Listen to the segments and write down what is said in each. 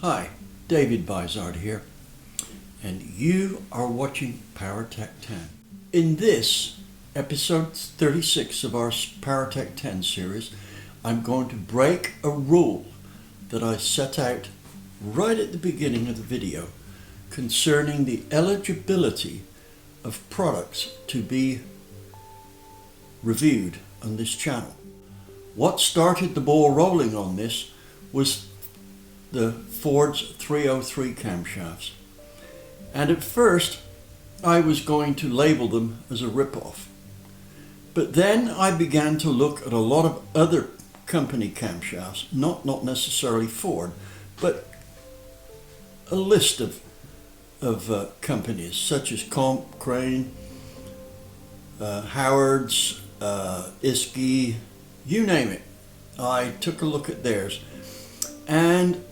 Hi, David Vizard here, and you are watching PowerTec 10. In this, episode 36 of our PowerTec 10 series, I'm going to break a rule that I set out right at the beginning of the video concerning the eligibility of products to be reviewed on this channel. What started the ball rolling on this was the Ford's 303 camshafts. And at first I was going to label them as a rip-off. But then I began to look at a lot of other company camshafts, not necessarily Ford, but a list of companies such as Comp, Crane, Howard's, Iski, you name it. I took a look at theirs, and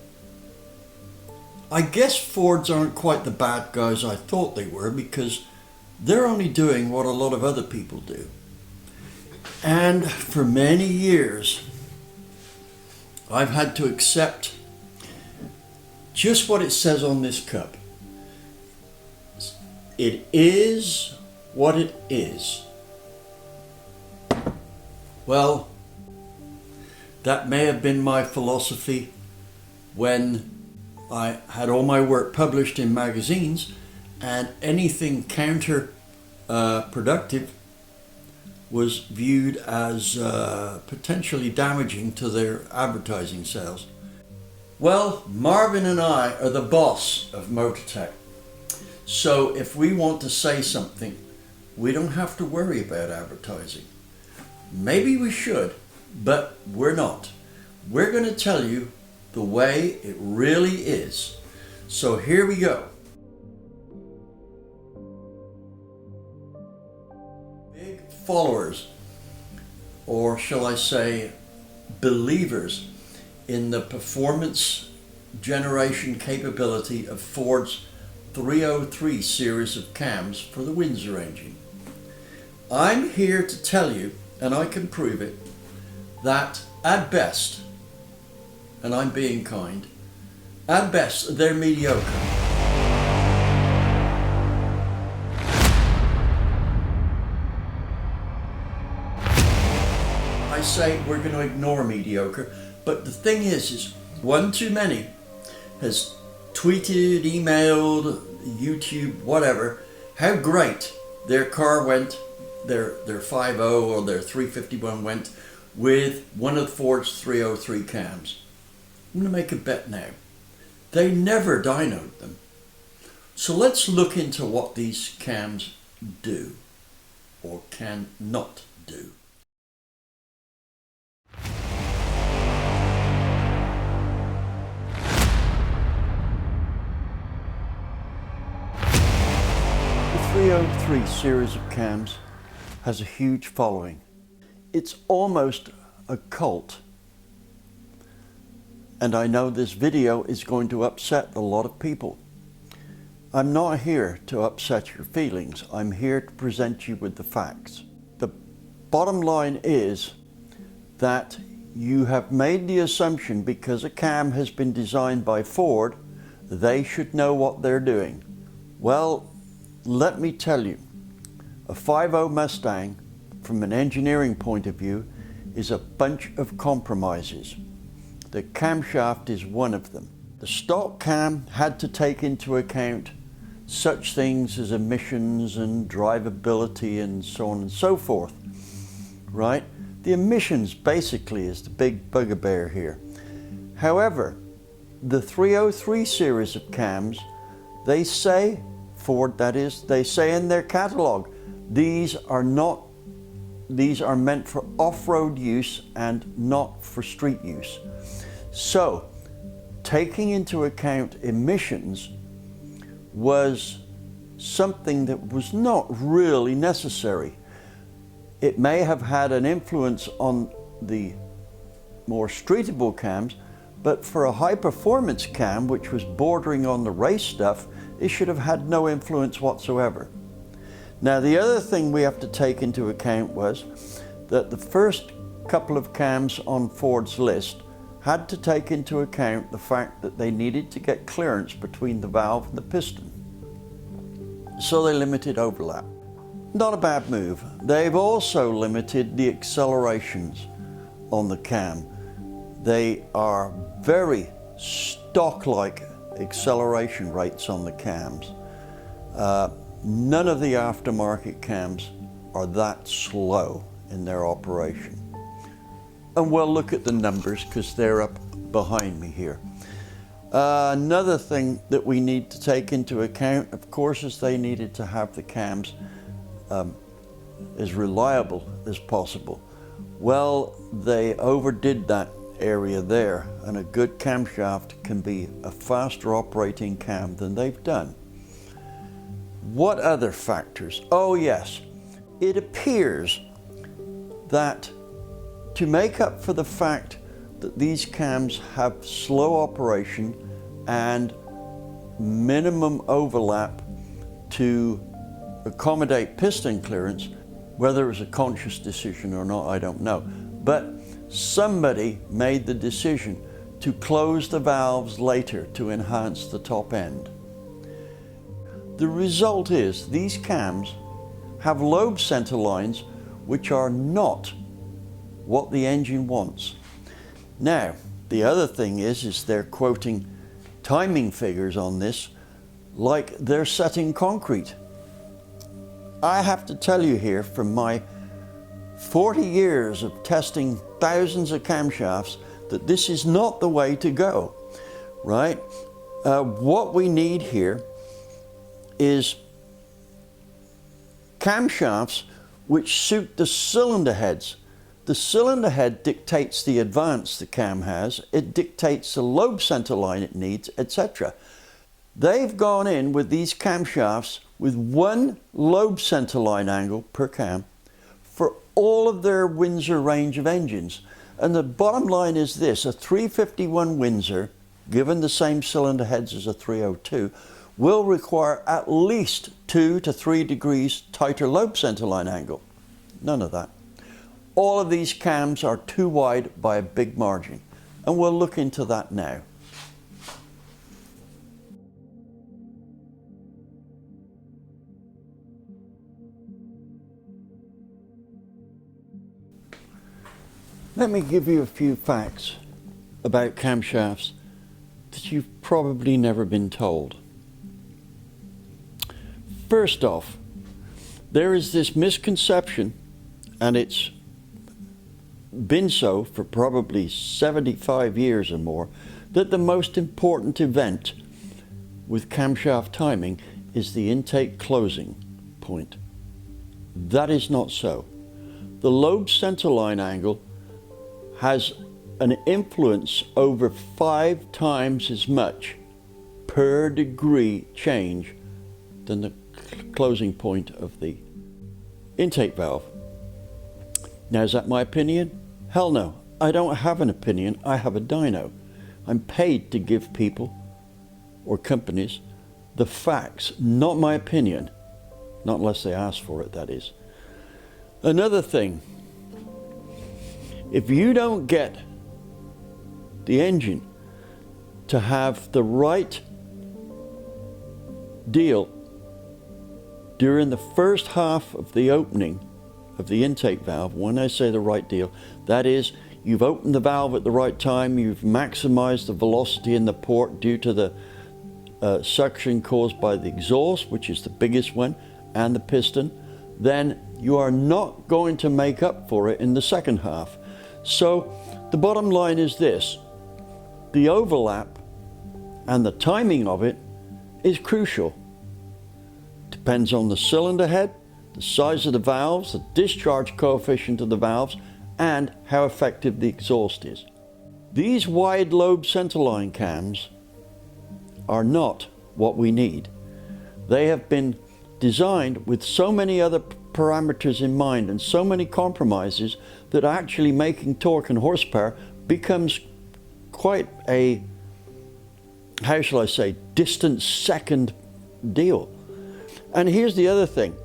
I guess Fords aren't quite the bad guys I thought they were, because they're only doing what a lot of other people do. And for many years I've had to accept just what it says on this cup. It is what it is. Well, that may have been my philosophy when I had all my work published in magazines, and anything counter productive was viewed as potentially damaging to their advertising sales. Well, Marvin and I are the boss of Motortech, so if we want to say something, we don't have to worry about advertising. Maybe we should, but we're not. We're going to tell you the way it really is. So here we go. Big followers, or shall I say believers, in the performance generation capability of Ford's 303 series of cams for the Windsor engine. I'm here to tell you, and I can prove it, that at best, and I'm being kind, at best they're mediocre. I say we're going to ignore mediocre, but the thing is one too many has tweeted, emailed, YouTube, whatever, how great their car went, their 50 or their 351 went with one of Ford's 303 cams. I'm going to make a bet now. They never dynoed them. So let's look into what these cams do or can not do. The 303 series of cams has a huge following. It's almost a cult. And I know this video is going to upset a lot of people. I'm not here to upset your feelings. I'm here to present you with the facts. The bottom line is that you have made the assumption because a cam has been designed by Ford, they should know what they're doing. Well, let me tell you, a 50 Mustang, from an engineering point of view, is a bunch of compromises. The camshaft is one of them. The stock cam had to take into account such things as emissions and drivability and so on and so forth, right? The emissions basically is the big bugbear here. However, the 303 series of cams, they say, Ford that is, they say in their catalog, these are meant for off-road use and not for street use. So, taking into account emissions was something that was not really necessary. It may have had an influence on the more streetable cams, but for a high-performance cam, which was bordering on the race stuff, it should have had no influence whatsoever. Now, the other thing we have to take into account was that the first couple of cams on Ford's list had to take into account the fact that they needed to get clearance between the valve and the piston. So they limited overlap. Not a bad move. They've also limited the accelerations on the cam. They are very stock-like acceleration rates on the cams. None of the aftermarket cams are that slow in their operation. And we'll look at the numbers because they're up behind me here. Another thing that we need to take into account, of course, is they needed to have the cams as reliable as possible. Well, they overdid that area there, and a good camshaft can be a faster operating cam than they've done. What other factors? Oh yes, it appears that to make up for the fact that these cams have slow operation and minimum overlap to accommodate piston clearance, whether it was a conscious decision or not, I don't know, but somebody made the decision to close the valves later to enhance the top end. The result is these cams have Lobe centerlines which are not what the engine wants. Now, the other thing is they're quoting timing figures on this like they're setting concrete. I have to tell you here, from my 40 years of testing thousands of camshafts, that this is not the way to go, right? What we need here is camshafts which suit the cylinder heads. The cylinder head dictates the advance the cam has, it dictates the Lobe centerline it needs, etc. They've gone in with these camshafts with one Lobe centerline angle per cam for all of their Windsor range of engines. And the bottom line is this: a 351 Windsor, given the same cylinder heads as a 302, will require at least 2 to 3 degrees tighter Lobe centerline angle. None of that. All of these cams are too wide by a big margin, and we'll look into that now. Let me give you a few facts about camshafts that you've probably never been told. First off, there is this misconception, and it's been so for probably 75 years or more, that the most important event with camshaft timing is the intake closing point. That is not so. The Lobe centerline angle has an influence over 5 times as much per degree change than the closing point of the intake valve. Now, is that my opinion? Hell no. I don't have an opinion, I have a dyno. I'm paid to give people or companies the facts, not my opinion. Not unless they ask for it, that is. Another thing, if you don't get the engine to have the right deal during the first half of the opening of the intake valve, when I say the right deal, that is, you've opened the valve at the right time, you've maximized the velocity in the port due to the suction caused by the exhaust, which is the biggest one, and the piston, then you are not going to make up for it in the second half. So the bottom line is this: the overlap and the timing of it is crucial. Depends on the cylinder head, the size of the valves, the discharge coefficient of the valves, and how effective the exhaust is. These wide Lobe centerline cams are not what we need. They have been designed with so many other parameters in mind and so many compromises that actually making torque and horsepower becomes quite a, how shall I say, distant second deal. And here's the other thing: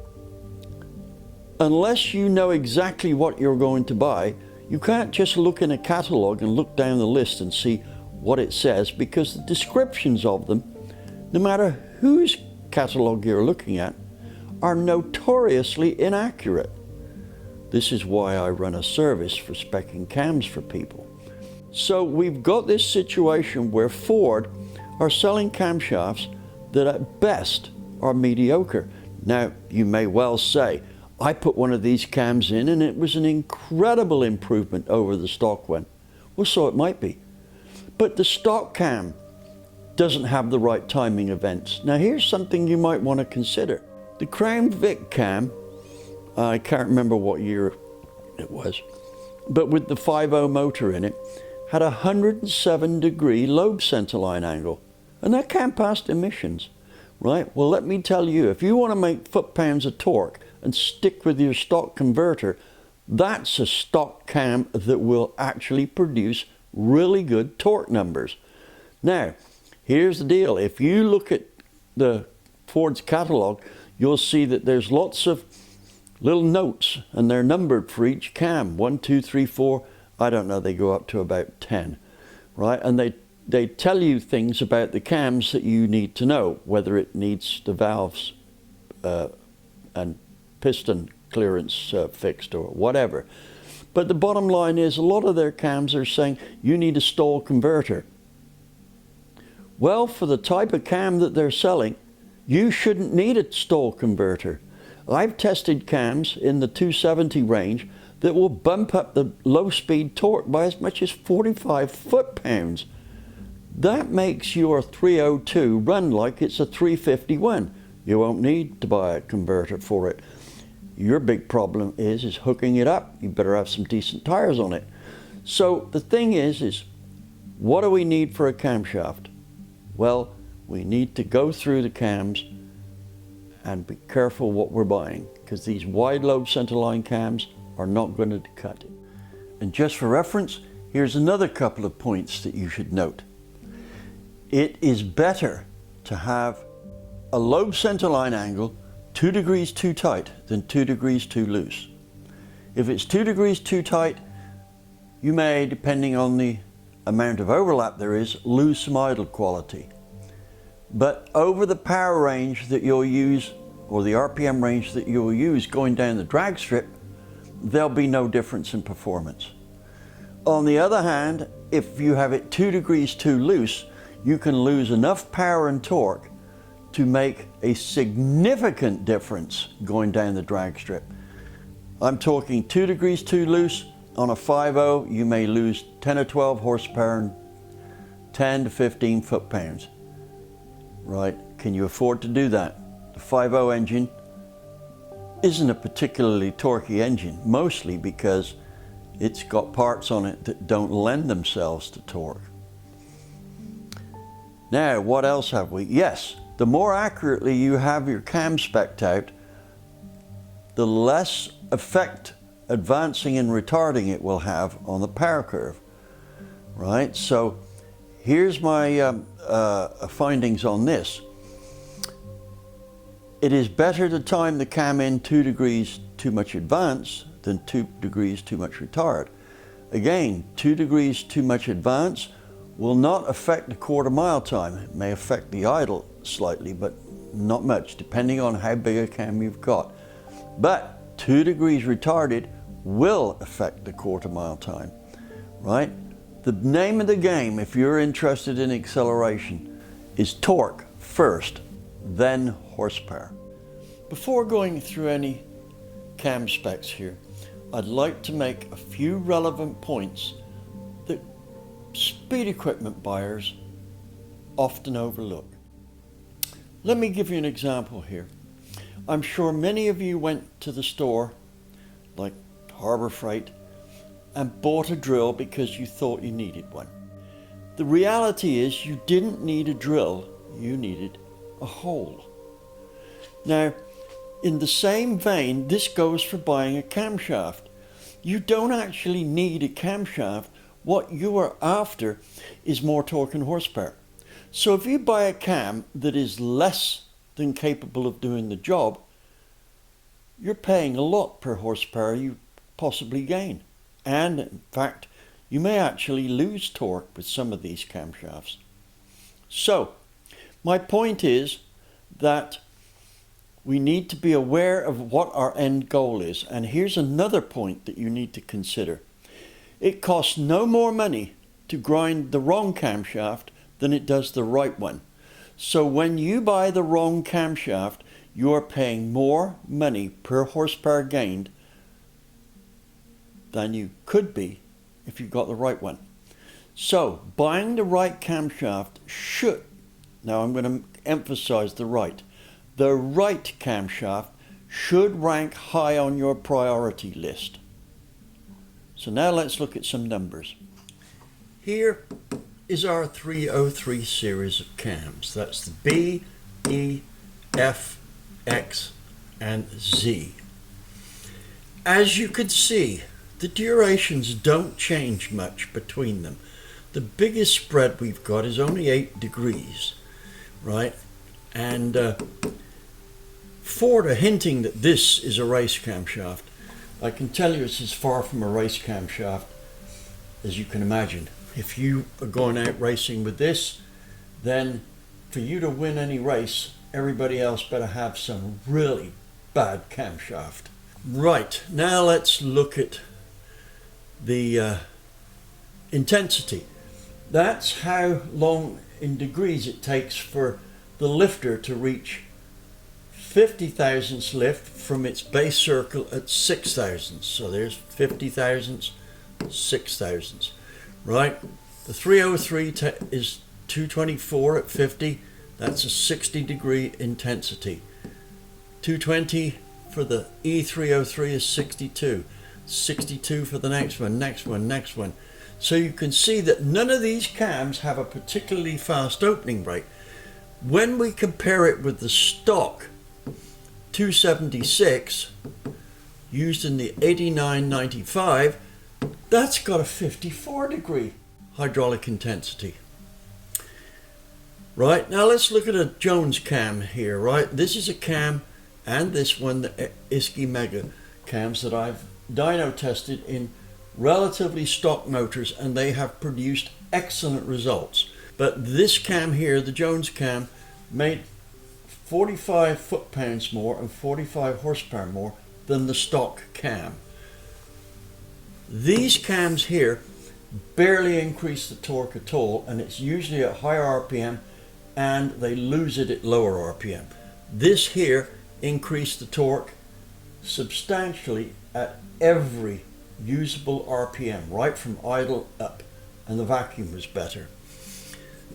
unless you know exactly what you're going to buy, You can't just look in a catalogue and look down the list and see what it says, because the descriptions of them, no matter whose catalogue you're looking at, are notoriously inaccurate. This is why I run a service for speccing cams for people. So we've got this situation where Ford are selling camshafts that at best are mediocre. Now, you may well say, I put one of these cams in and it was an incredible improvement over the stock one. Well, so it might be. But the stock cam doesn't have the right timing events. Now, here's something you might want to consider. The Crown Vic cam, I can't remember what year it was, but with the 5.0 motor in it, had a 107-degree Lobe centerline angle. And that cam passed emissions, right? Well, let me tell you, if you want to make foot-pounds of torque and stick with your stock converter, that's a stock cam that will actually produce really good torque numbers. Now, here's the deal. If you look at the Ford's catalog, you'll see that there's lots of little notes, and they're numbered for each cam. 1, 2, 3, 4, I don't know, they go up to about 10, right? And they tell you things about the cams that you need to know, whether it needs the valves and piston clearance fixed or whatever. But the bottom line is, a lot of their cams are saying you need a stall converter. Well, for the type of cam that they're selling, you shouldn't need a stall converter. I've tested cams in the 270 range that will bump up the low speed torque by as much as 45 foot-pounds. That makes your 302 run like it's a 351. You won't need to buy a converter for it. Your big problem is hooking it up. You better have some decent tires on it. So the thing is what do we need for a camshaft? Well, we need to go through the cams and be careful what we're buying, because these wide lobe centerline cams are not going to cut it. And just for reference, here's another couple of points that you should note. It is better to have a lobe centerline angle 2 degrees too tight than 2 degrees too loose. If it's 2 degrees too tight, you may, depending on the amount of overlap there is, lose some idle quality. But over the power range that you'll use, or the RPM range that you'll use going down the drag strip, there'll be no difference in performance. On the other hand, if you have it 2 degrees too loose, you can lose enough power and torque to make a significant difference going down the drag strip. I'm talking 2 degrees too loose. On a 5.0, you may lose 10 or 12 horsepower and 10 to 15 foot-pounds. Right? Can you afford to do that? The 5.0 engine isn't a particularly torquey engine, mostly because it's got parts on it that don't lend themselves to torque. Now, what else have we? Yes, the more accurately you have your cam spec'd out, the less effect advancing and retarding it will have on the power curve, right? So here's my findings on this. It is better to time the cam in 2 degrees too much advance than 2 degrees too much retard. Again, 2 degrees too much advance will not affect the quarter-mile time. It may affect the idle slightly, but not much, depending on how big a cam you've got. But 2 degrees retarded will affect the quarter-mile time, right? The name of the game, if you're interested in acceleration, is torque first, then horsepower. Before going through any cam specs here, I'd like to make a few relevant points that speed equipment buyers often overlook. Let me give you an example here. I'm sure many of you went to the store, like Harbor Freight, and bought a drill because you thought you needed one. The reality is you didn't need a drill, you needed a hole. Now, in the same vein, this goes for buying a camshaft. You don't actually need a camshaft. What you are after is more torque and horsepower. So if you buy a cam that is less than capable of doing the job, you're paying a lot per horsepower you possibly gain. and in fact you may actually lose torque with some of these camshafts. So my point is that we need to be aware of what our end goal is, and here's another point that you need to consider. It costs no more money to grind the wrong camshaft than it does the right one. So when you buy the wrong camshaft, you are paying more money per horsepower gained than you could be if you got the right one. So buying the right camshaft should, now I'm going to emphasize the right camshaft should rank high on your priority list. So now let's look at some numbers. Here is our 303 series of cams. That's the B, E, F, X, and Z. As you can see, the durations don't change much between them. The biggest spread we've got is only 8 degrees, right? And Ford are hinting that this is a race camshaft. I can tell you it's as far from a race camshaft as you can imagine. If you are going out racing with this, then for you to win any race, everybody else better have some really bad camshaft. Right, now let's look at the intensity. That's how long in degrees it takes for the lifter to reach 50 thousandths lift from its base circle at 6 thousandths. So there's 50 thousandths, 6 thousandths, right? The 303 is 224 at 50. That's a 60 degree intensity. 220 for the E303 is 62. 62 for the next one, next one, next one. So you can see that none of these cams have a particularly fast opening rate. When we compare it with the stock 276 used in the 8995, that's got a 54 degree hydraulic intensity. Right, now let's look at a Jones cam here, right? This is a cam, and this one, the ISKI Mega cams that I've dyno tested in relatively stock motors, and they have produced excellent results. But this cam here, the Jones cam, made 45 foot-pounds more and 45 horsepower more than the stock cam. These cams here barely increase the torque at all, and it's usually at higher RPM, and they lose it at lower RPM. This here increased the torque substantially at every usable RPM, right from idle up, and the vacuum was better.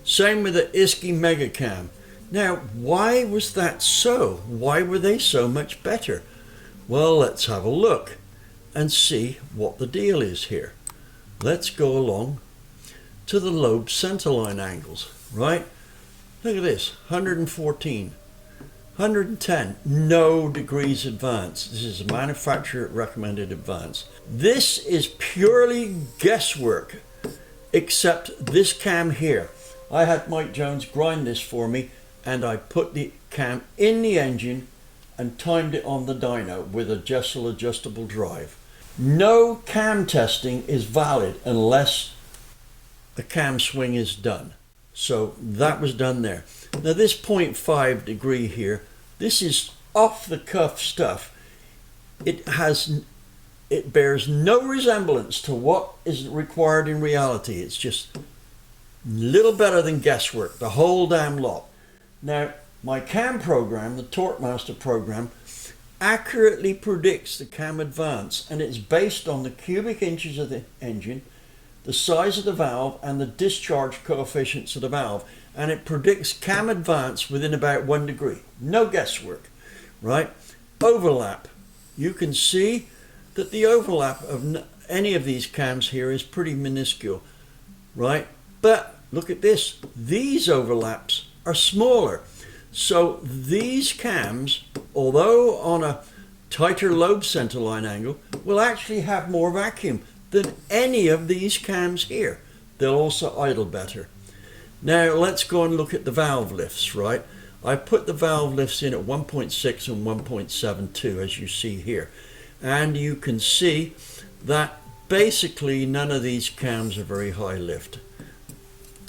Same with the ISKI Mega Cam. Now, why was that so? Why were they so much better? Well, let's have a look and see what the deal is here. Let's go along to the Lobe centerline angles, right? Look at this, 114, 110, no degrees advance. This is a manufacturer recommended advance. This is purely guesswork, except this cam here. I had Mike Jones grind this for me, and I put the cam in the engine and timed it on the dyno with a Jessel adjustable drive. No cam testing is valid unless the cam swing is done. So that was done there. Now this 0.5 degree here, this is off the cuff stuff. It bears no resemblance to what is required in reality. It's just a little better than guesswork, the whole damn lot. Now my cam program, the TorqueMaster program, accurately predicts the cam advance, and it's based on the cubic inches of the engine, the size of the valve, and the discharge coefficients of the valve, and it predicts cam advance within about 1 degree. No guesswork, right? Overlap. You can see that the overlap of any of these cams here is pretty minuscule, right? But look at this. These overlaps are smaller. So these cams, although on a tighter Lobe centerline angle, will actually have more vacuum than any of these cams here. They'll also idle better. Now let's go and look at the valve lifts, right? I put the valve lifts in at 1.6 and 1.72 as you see here. And you can see that Basically, none of these cams are very high lift.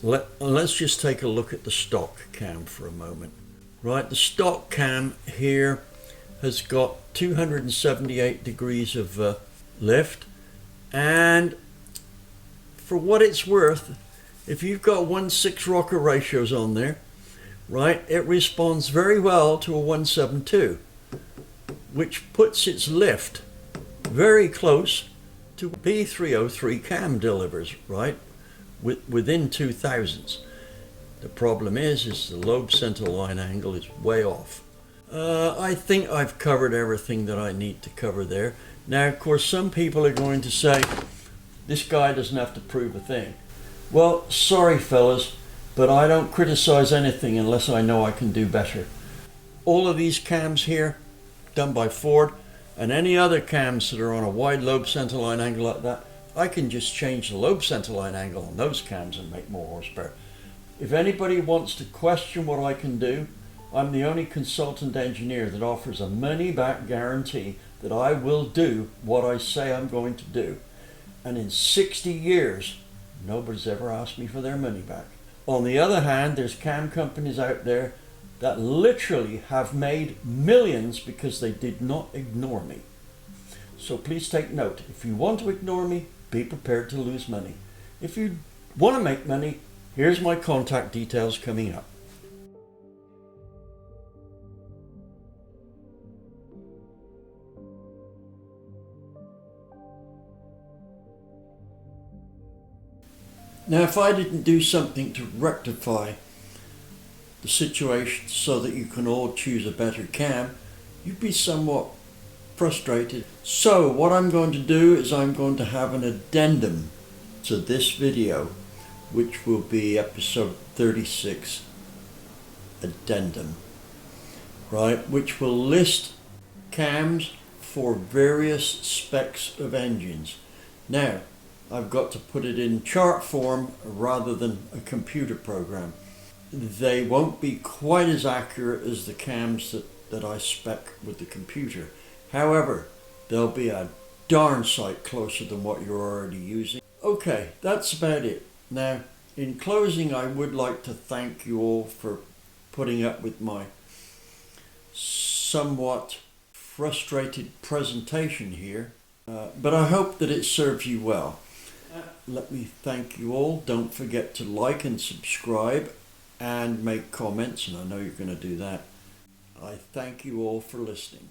Let's just take a look at the stock cam for a moment. Right, the stock cam here has got 278 degrees of lift, and for what it's worth, if you've got 1:6 rocker ratios on there, right, it responds very well to a 172, which puts its lift very close to B303 cam delivers, right, within 2000s. The problem is the Lobe centerline angle is way off. I think I've covered everything that I need to cover there. Now, of course, some people are going to say, this guy doesn't have to prove a thing. Well, sorry fellas, but I don't criticize anything unless I know I can do better. All of these cams here, done by Ford, and any other cams that are on a wide Lobe centerline angle like that, I can just change the Lobe centerline angle on those cams and make more horsepower. If anybody wants to question what I can do, I'm the only consultant engineer that offers a money-back guarantee that I will do what I say I'm going to do. And in 60 years, nobody's ever asked me for their money back. On the other hand, there's cam companies out there that literally have made millions because they did not ignore me. So please take note. If you want to ignore me, be prepared to lose money. If you want to make money, here's my contact details coming up. Now, if I didn't do something to rectify the situation so that you can all choose a better cam, you'd be somewhat frustrated. So what I'm going to do is I'm going to have an addendum to this video, which will be episode 36 addendum, right, which will list cams for various specs of engines. Now, I've got to put it in chart form rather than a computer program. They won't be quite as accurate as the cams that I spec with the computer. However, they'll be a darn sight closer than what you're already using. Okay, that's about it. Now, in closing, I would like to thank you all for putting up with my somewhat frustrated presentation here, but I hope that it serves you well. Let me thank you all. Don't forget to like and subscribe and make comments, and I know you're going to do that. I thank you all for listening.